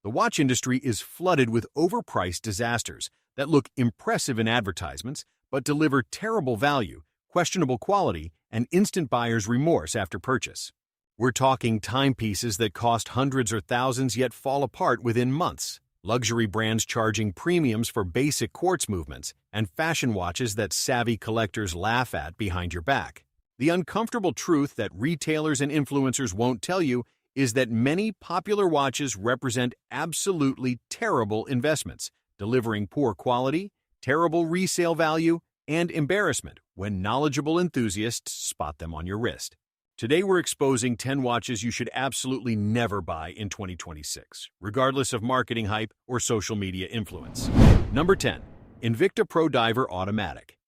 The watch industry is flooded with overpriced disasters that look impressive in advertisements but deliver terrible value, questionable quality, and instant buyer's remorse after purchase. We're talking timepieces that cost hundreds or thousands yet fall apart within months, luxury brands charging premiums for basic quartz movements, and fashion watches that savvy collectors laugh at behind your back. The uncomfortable truth that retailers and influencers won't tell you is that many popular watches represent absolutely terrible investments, delivering poor quality, terrible resale value, and embarrassment when knowledgeable enthusiasts spot them on your wrist. Today we're exposing 10 watches you should absolutely never buy in 2026, regardless of marketing hype or social media influence. Number 10. Invicta Pro Diver Automatic.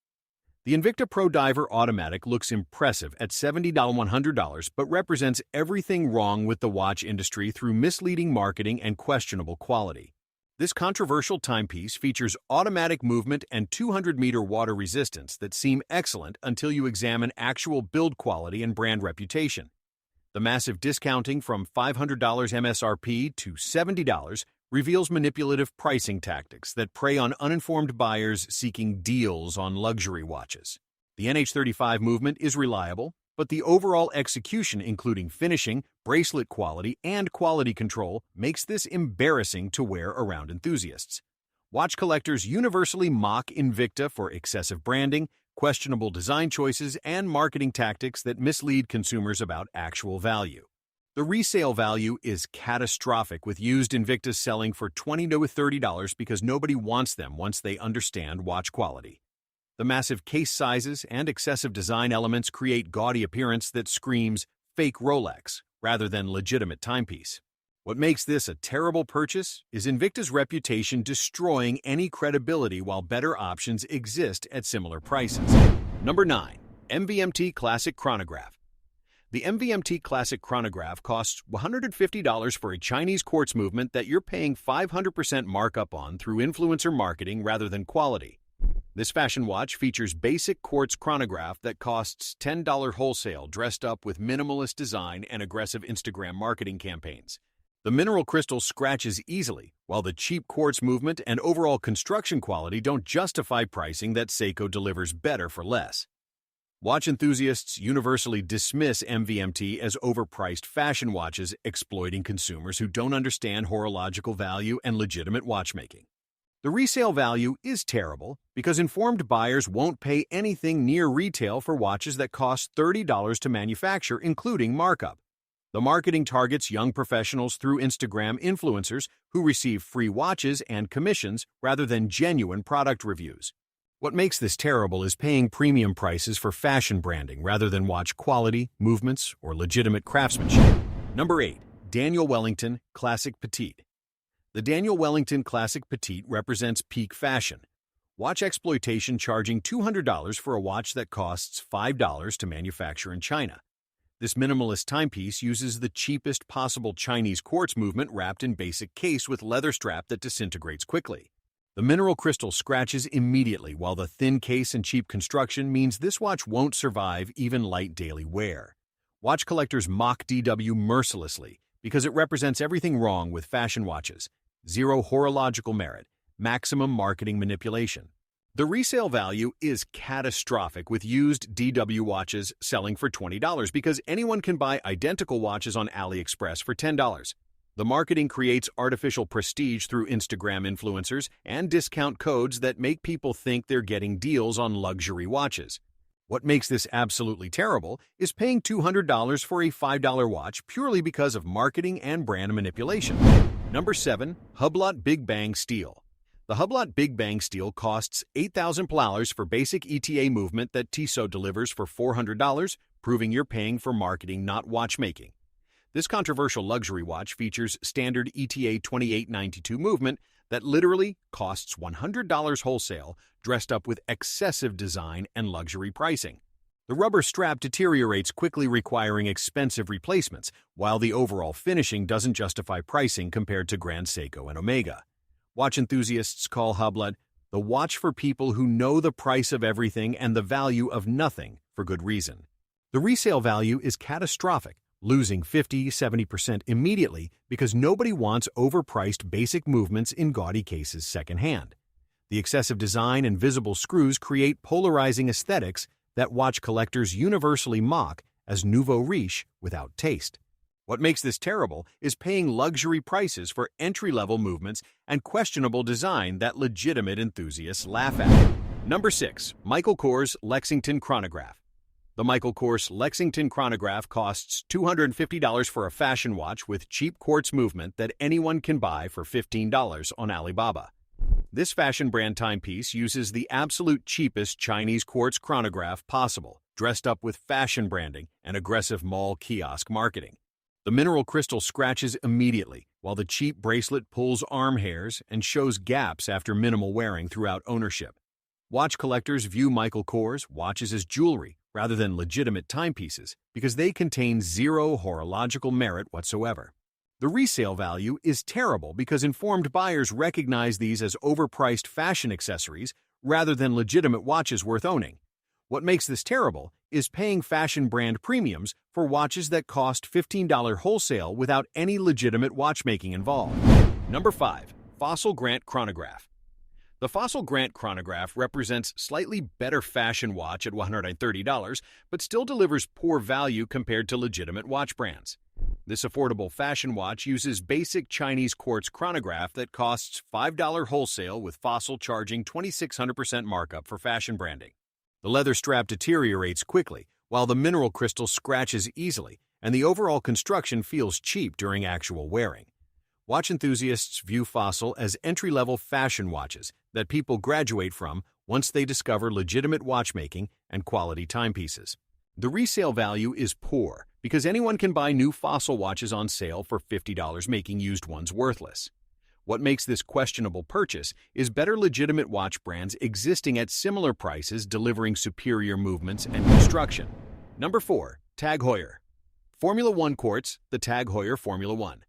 The Invicta Pro Diver Automatic looks impressive at $70–$100 but represents everything wrong with the watch industry through misleading marketing and questionable quality. This controversial timepiece features automatic movement and 200-meter water resistance that seem excellent until you examine actual build quality and brand reputation. The massive discounting from $500 MSRP to $70 reveals manipulative pricing tactics that prey on uninformed buyers seeking deals on luxury watches. The NH35 movement is reliable, but the overall execution, including finishing, bracelet quality, and quality control, makes this embarrassing to wear around enthusiasts. Watch collectors universally mock Invicta for excessive branding, questionable design choices, and marketing tactics that mislead consumers about actual value. The resale value is catastrophic, with used Invictas selling for $20 to $30 because nobody wants them once they understand watch quality. The massive case sizes and excessive design elements create gaudy appearance that screams fake Rolex rather than legitimate timepiece. What makes this a terrible purchase is Invicta's reputation destroying any credibility while better options exist at similar prices. Number 9. MVMT Classic Chronograph. The MVMT Classic Chronograph costs $150 for a Chinese quartz movement that you're paying 500% markup on through influencer marketing rather than quality. This fashion watch features basic quartz chronograph that costs $10 wholesale, dressed up with minimalist design and aggressive Instagram marketing campaigns. The mineral crystal scratches easily, while the cheap quartz movement and overall construction quality don't justify pricing that Seiko delivers better for less. Watch enthusiasts universally dismiss MVMT as overpriced fashion watches, exploiting consumers who don't understand horological value and legitimate watchmaking. The resale value is terrible because informed buyers won't pay anything near retail for watches that cost $30 to manufacture, including markup. The marketing targets young professionals through Instagram influencers who receive free watches and commissions rather than genuine product reviews. What makes this terrible is paying premium prices for fashion branding rather than watch quality, movements, or legitimate craftsmanship. Number 8. Daniel Wellington Classic Petite. The Daniel Wellington Classic Petite represents peak fashion. Watch exploitation charging $200 for a watch that costs $5 to manufacture in China. This minimalist timepiece uses the cheapest possible Chinese quartz movement wrapped in basic case with leather strap that disintegrates quickly. The mineral crystal scratches immediately, while the thin case and cheap construction means this watch won't survive even light daily wear. Watch collectors mock DW mercilessly because it represents everything wrong with fashion watches: zero horological merit, maximum marketing manipulation. The resale value is catastrophic, with used DW watches selling for $20 because anyone can buy identical watches on AliExpress for $10. The marketing creates artificial prestige through Instagram influencers and discount codes that make people think they're getting deals on luxury watches. What makes this absolutely terrible is paying $200 for a $5 watch purely because of marketing and brand manipulation. Number 7. Hublot Big Bang Steel. The Hublot Big Bang Steel costs $8,000 for basic ETA movement that Tissot delivers for $400, proving you're paying for marketing, not watchmaking. This controversial luxury watch features standard ETA 2892 movement that literally costs $100 wholesale, dressed up with excessive design and luxury pricing. The rubber strap deteriorates quickly, requiring expensive replacements, while the overall finishing doesn't justify pricing compared to Grand Seiko and Omega. Watch enthusiasts call Hublot the watch for people who know the price of everything and the value of nothing, for good reason. The resale value is catastrophic, losing 50–70% immediately because nobody wants overpriced basic movements in gaudy cases secondhand. The excessive design and visible screws create polarizing aesthetics that watch collectors universally mock as nouveau riche without taste. What makes this terrible is paying luxury prices for entry-level movements and questionable design that legitimate enthusiasts laugh at. Number 6. Michael Kors Lexington Chronograph. The Michael Kors Lexington Chronograph costs $250 for a fashion watch with cheap quartz movement that anyone can buy for $15 on Alibaba. This fashion brand timepiece uses the absolute cheapest Chinese quartz chronograph possible, dressed up with fashion branding and aggressive mall kiosk marketing. The mineral crystal scratches immediately, while the cheap bracelet pulls arm hairs and shows gaps after minimal wearing throughout ownership. Watch collectors view Michael Kors watches as jewelry rather than legitimate timepieces because they contain zero horological merit whatsoever. The resale value is terrible because informed buyers recognize these as overpriced fashion accessories rather than legitimate watches worth owning. What makes this terrible is paying fashion brand premiums for watches that cost $15 wholesale without any legitimate watchmaking involved. Number 5. Fossil Grant Chronograph. The Fossil Grant Chronograph represents slightly better fashion watch at $130, but still delivers poor value compared to legitimate watch brands. This affordable fashion watch uses basic Chinese quartz chronograph that costs $5 wholesale, with Fossil charging 2,600% markup for fashion branding. The leather strap deteriorates quickly, while the mineral crystal scratches easily, and the overall construction feels cheap during actual wearing. Watch enthusiasts view Fossil as entry-level fashion watches that people graduate from once they discover legitimate watchmaking and quality timepieces. The resale value is poor because anyone can buy new Fossil watches on sale for $50, making used ones worthless. What makes this questionable purchase is better legitimate watch brands existing at similar prices delivering superior movements and construction. Number 4. Tag Heuer. Formula 1 Quartz, the Tag Heuer Formula 1.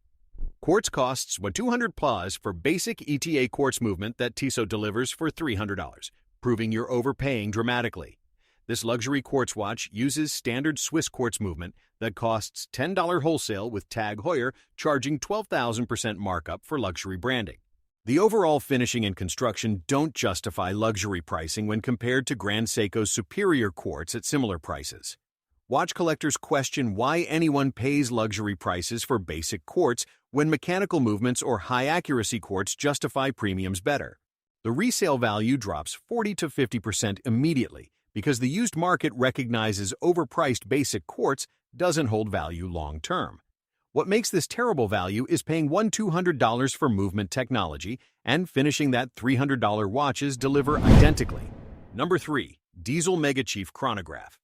Quartz costs $200+ for basic ETA quartz movement that Tissot delivers for $300, proving you're overpaying dramatically. This luxury quartz watch uses standard Swiss quartz movement that costs $10 wholesale, with Tag Heuer charging 12,000% markup for luxury branding. The overall finishing and construction don't justify luxury pricing when compared to Grand Seiko's superior quartz at similar prices. Watch collectors question why anyone pays luxury prices for basic quartz when mechanical movements or high-accuracy quartz justify premiums better. The resale value drops 40–50% immediately because the used market recognizes overpriced basic quartz doesn't hold value long-term. What makes this terrible value is paying $200 for movement technology and finishing that $300 watches deliver identically. Number 3. Diesel Mega Chief Chronograph.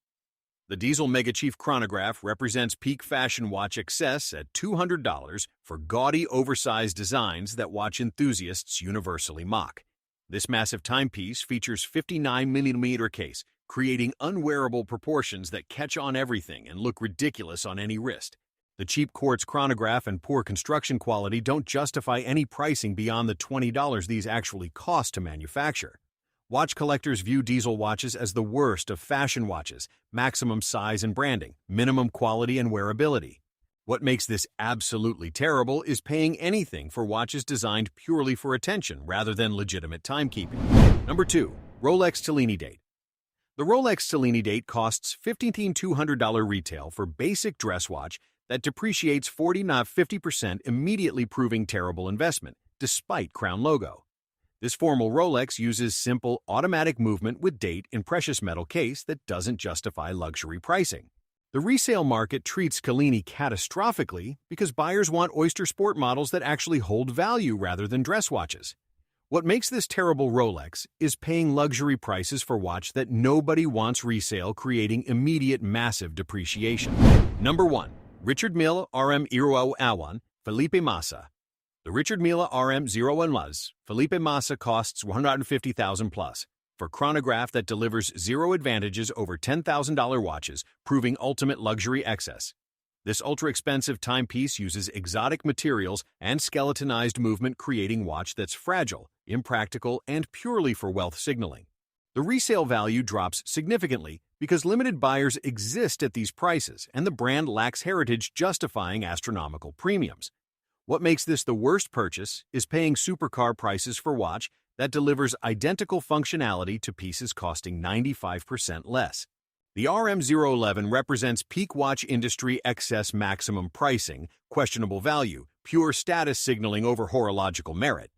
The Diesel Mega Chief Chronograph represents peak fashion watch excess at $200 for gaudy, oversized designs that watch enthusiasts universally mock. This massive timepiece features 59mm case, creating unwearable proportions that catch on everything and look ridiculous on any wrist. The cheap quartz chronograph and poor construction quality don't justify any pricing beyond the $20 these actually cost to manufacture. Watch collectors view diesel watches as the worst of fashion watches: maximum size and branding, minimum quality and wearability. What makes this absolutely terrible is paying anything for watches designed purely for attention rather than legitimate timekeeping. Number 2. Rolex Tini Date. The Rolex Tini Date costs $15,200 retail for basic dress watch that depreciates 40–50% immediately, proving terrible investment, despite crown logo. This formal Rolex uses simple, automatic movement with date in precious metal case that doesn't justify luxury pricing. The resale market treats Tini catastrophically because buyers want oyster sport models that actually hold value rather than dress watches. What makes this terrible Rolex is paying luxury prices for watch that nobody wants resale, creating immediate massive depreciation. Number 1. Richard Mille RM 01 Felipe Massa. The Richard Mille RM 01 Felipe Massa costs $150,000+ for chronograph that delivers zero advantages over $10,000 watches, proving ultimate luxury excess. This ultra-expensive timepiece uses exotic materials and skeletonized movement, creating watch that's fragile, impractical, and purely for wealth signaling. The resale value drops significantly because limited buyers exist at these prices and the brand lacks heritage justifying astronomical premiums. What makes this the worst purchase is paying supercar prices for watch that delivers identical functionality to pieces costing 95% less. The RM011 represents peak watch industry excess maximum pricing, questionable value, pure status signaling over horological merit.